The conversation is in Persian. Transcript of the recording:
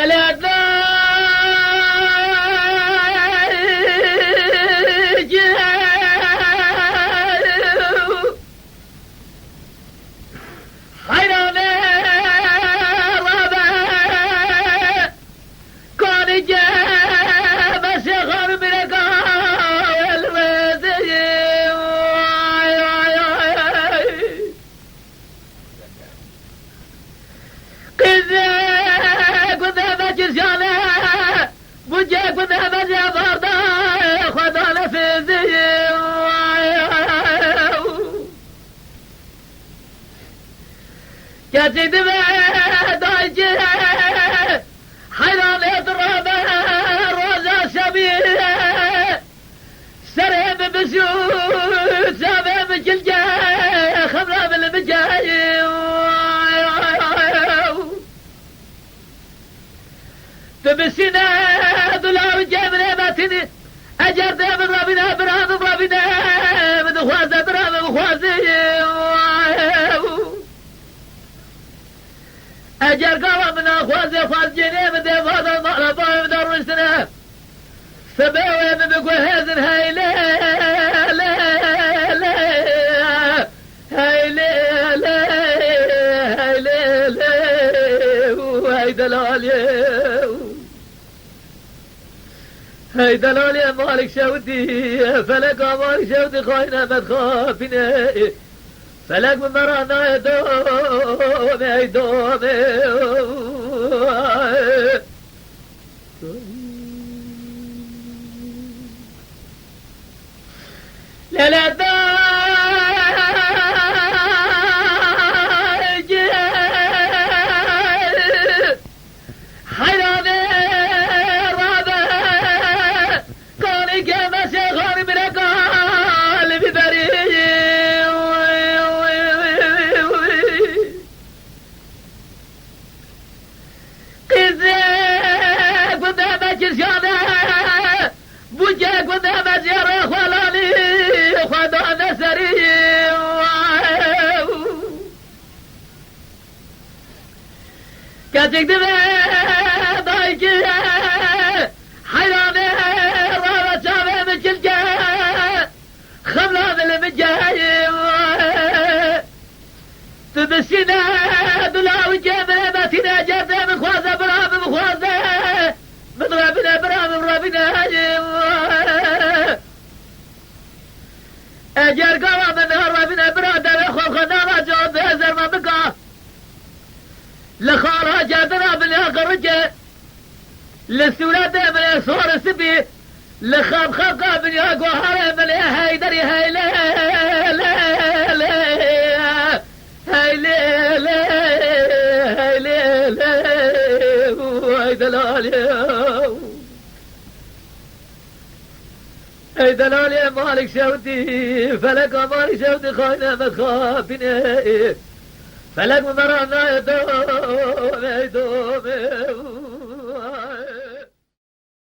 لا جاتي دماء دايجي حيران يضرب روزا شبيه سرهم بسيوت سابهم جلجة خمرة بالمجاي تبسينا دولار جامل ماتني أجر دام ربنا برام ربنا مدخوازة برام مخوازي أجر قوى من أخوازي فالجيني من دفاض المعرفة من الرسنة سباوي من بقوى هزن هاي لا لا لا هاي لا لا هاي لا لا وهاي دلالي هاي دلالي مالك شودي فلك مالك شودي خاينة ما تخافنا فلك من مرانا يدوم يدوم لا لا دايجي حيراني رابع كوني كما شيخوني من قلبي بريء بوجاك وذهب زيارة خلالي خذا نسري كاتك دماء ضايجي حيراني رابا شابه من جلجة خملان المجاي تبسينا دلاوي جامل باتنا جرده من خوازة برام مخوازة من ربنا برام ربنا اجر قوى من ربنا برادر اخو خدامة جواب بهزر ما بقى لخارها جادنا بالياقرجة للسورة من صور السبي لخاب خبقى بالياقو هاري من هايدر هاي لا لا لا هاي لا لا هاي لا لا هاي دلالي هاي دلالي مالك شودي فلك مالك شودي خاينة ما تخافني فلك مرانا يدوم يدوم